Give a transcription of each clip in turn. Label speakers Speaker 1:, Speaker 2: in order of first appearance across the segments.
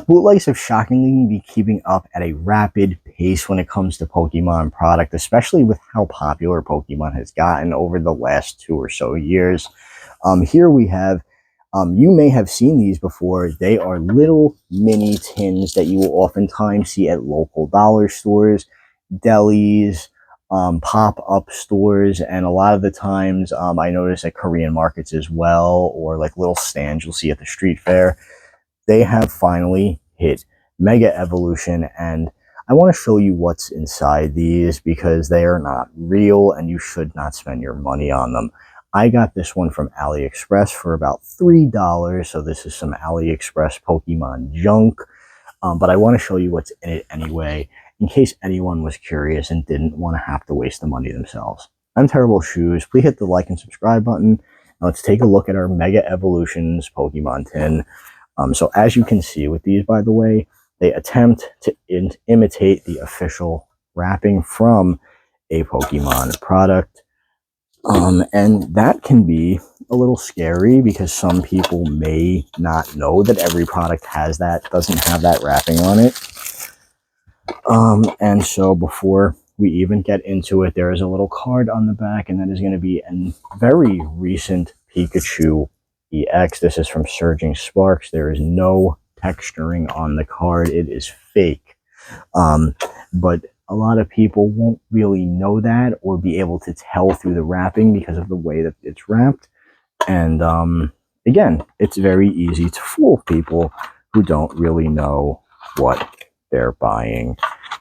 Speaker 1: Bootlegs have shockingly been keeping up at a rapid pace when it comes to Pokemon product, especially with how popular Pokemon has gotten over the last 2 or so years. Here we have, you may have seen these before. They are little mini tins that you will oftentimes see at local dollar stores, delis, pop-up stores, and a lot of the times I notice at Korean markets as well, or like little stands you'll see at the street fair. They have finally hit Mega Evolution, and I want to show you what's inside these because they are not real and you should not spend your money on them. I got this one from AliExpress for about $3, so this is some AliExpress Pokemon junk, but I want to show you what's in it anyway, in case anyone was curious and didn't want to have to waste the money themselves. I'm Terrible Shoes. Please hit the like and subscribe button. Now let's take a look at our Mega Evolutions Pokemon tin. So as you can see with these, by the way, they attempt to imitate the official wrapping from a Pokemon product. And that can be a little scary because some people may not know that every product has that, doesn't have that wrapping on it. And so before we even get into it, there is a little card on the back, and that is going to be a very recent Pikachu EX. This is from Surging Sparks. There is no texturing on the card. It is fake. But a lot of people won't really know that or be able to tell through the wrapping because of the way that it's wrapped. And again, it's very easy to fool people who don't really know what they're buying.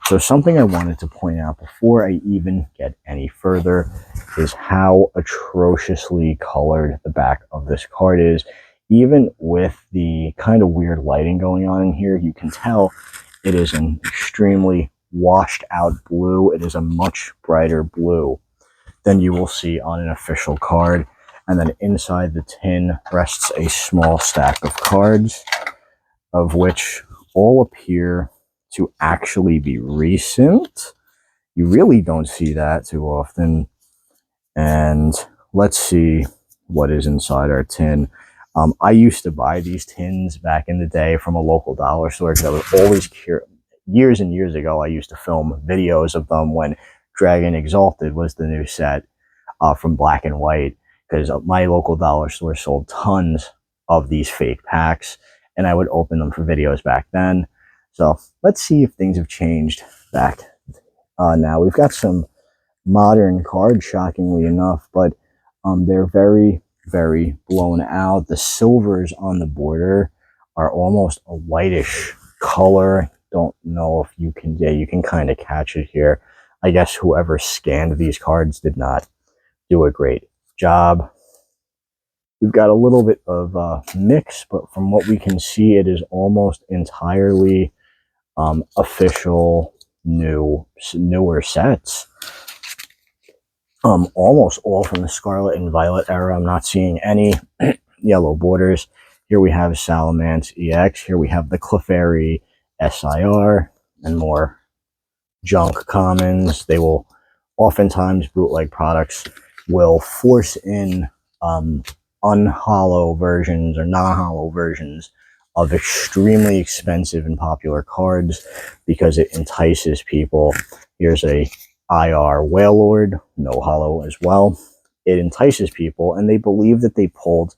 Speaker 1: So something I wanted to point out before I even get any further is how atrociously colored the back of this card is. Even with the kind of weird lighting going on in here, you can tell it is an extremely washed out blue. It is a much brighter blue than you will see on an official card. And then inside the tin rests a small stack of cards, of which all appear to actually be recent. You really don't see that too often. And let's see what is inside our tin. I used to buy these tins back in the day from a local dollar store because I was always curious. Years and years ago, I used to film videos of them when Dragon Exalted was the new set from Black and White, because my local dollar store sold tons of these fake packs, and I would open them for videos back then. So let's see if things have changed back now. We've got some modern cards, shockingly enough, but they're very, very blown out. The silvers on the border are almost a whitish color. Don't know if you can, yeah, you can kind of catch it here. I guess whoever scanned these cards did not do a great job. We've got a little bit of mix, but from what we can see, it is almost entirely official newer sets. Almost all from the Scarlet and Violet era. I'm not seeing any yellow borders. Here we have Salamence EX. Here we have the Clefairy SIR and more junk commons. They will oftentimes, bootleg products will force in unhollow versions or non-hollow versions of extremely expensive and popular cards because it entices people. Here's a IR Wailord, no hollow as well. It entices people and they believe that they pulled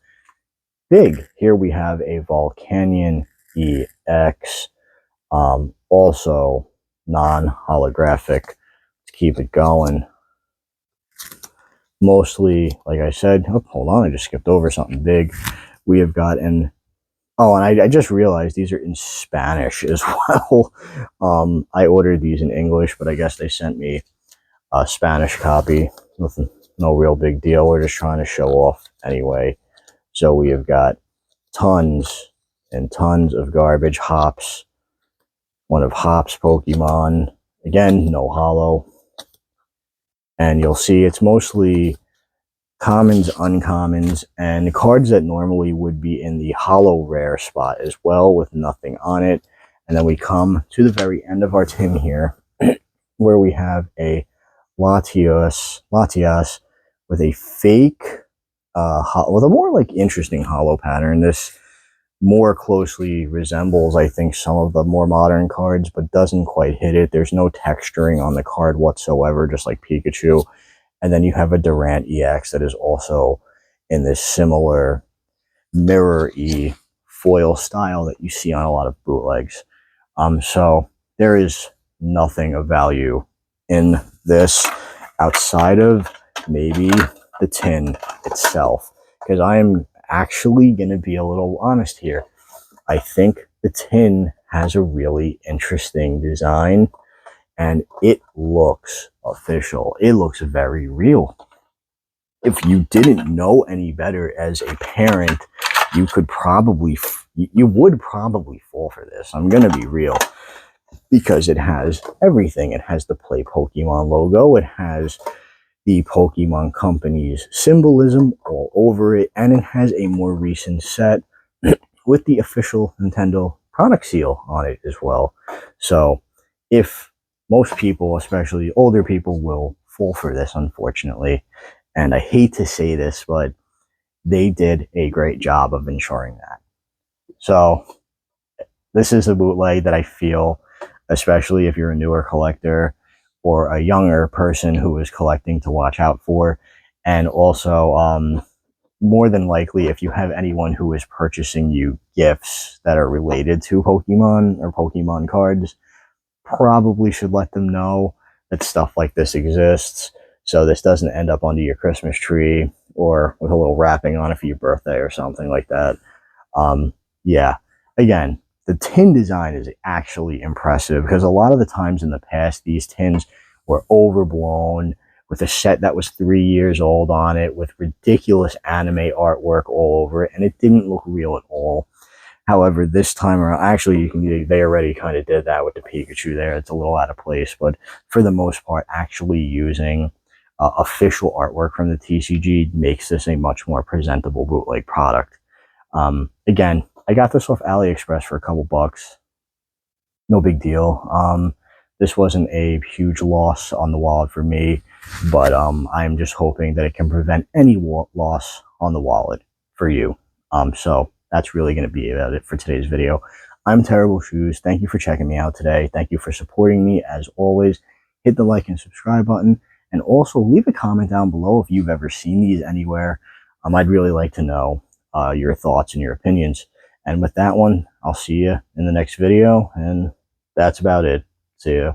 Speaker 1: big. Here we have a Volcanion EX, also non-holographic. Let's keep it going. Mostly, like I said, oh, hold on, I just skipped over something big. We have got an, oh, and I just realized these are in Spanish as well. I ordered these in English, but I guess they sent me a Spanish copy. Nothing, no real big deal. We're just trying to show off anyway. So we have got tons and tons of garbage. Hops, one of Hop's Pokemon. Again, no hollow. And you'll see it's mostly commons, uncommons, and cards that normally would be in the hollow rare spot as well with nothing on it. And then we come to the very end of our tin here where we have a Latias with a fake, with a more like interesting hollow pattern. This more closely resembles, I think, some of the more modern cards, but doesn't quite hit it. There's no texturing on the card whatsoever, just like Pikachu. And then you have a Durant EX that is also in this similar mirror-y foil style that you see on a lot of bootlegs. So there is nothing of value in this outside of maybe the tin itself, because I am actually going to be a little honest here. I think the tin has a really interesting design, and it looks official. It looks very real. If you didn't know any better as a parent, you would probably fall for this. I'm going to be real, because it has everything. It has the Play Pokemon logo. It has the Pokemon Company's symbolism all over it, and it has a more recent set with the official Nintendo product seal on it as well. So if most people, especially older people, will fall for this, unfortunately, and I hate to say this, but they did a great job of ensuring that. So this is a bootleg that I feel, especially if you're a newer collector or a younger person who is collecting, to watch out for. And also, more than likely, if you have anyone who is purchasing you gifts that are related to Pokemon or Pokemon cards, probably should let them know that stuff like this exists, so this doesn't end up under your Christmas tree or with a little wrapping on it for your birthday or something like that. Yeah, again, the tin design is actually impressive, because a lot of the times in the past, these tins were overblown with a set that was 3 years old on it, with ridiculous anime artwork all over it, and it didn't look real at all. However, this time around, actually, they already kind of did that with the Pikachu there. It's a little out of place, but for the most part, actually using official artwork from the TCG makes this a much more presentable bootleg product. Again, I got this off AliExpress for a couple bucks. No big deal. This wasn't a huge loss on the wallet for me, but I'm just hoping that it can prevent any loss on the wallet for you. So that's really going to be about it for today's video. I'm Terrible Shoes. Thank you for checking me out today. Thank you for supporting me as always. Hit the like and subscribe button, and also leave a comment down below if you've ever seen these anywhere. I'd really like to know your thoughts and your opinions. And with that one, I'll see you in the next video, and that's about it. See ya.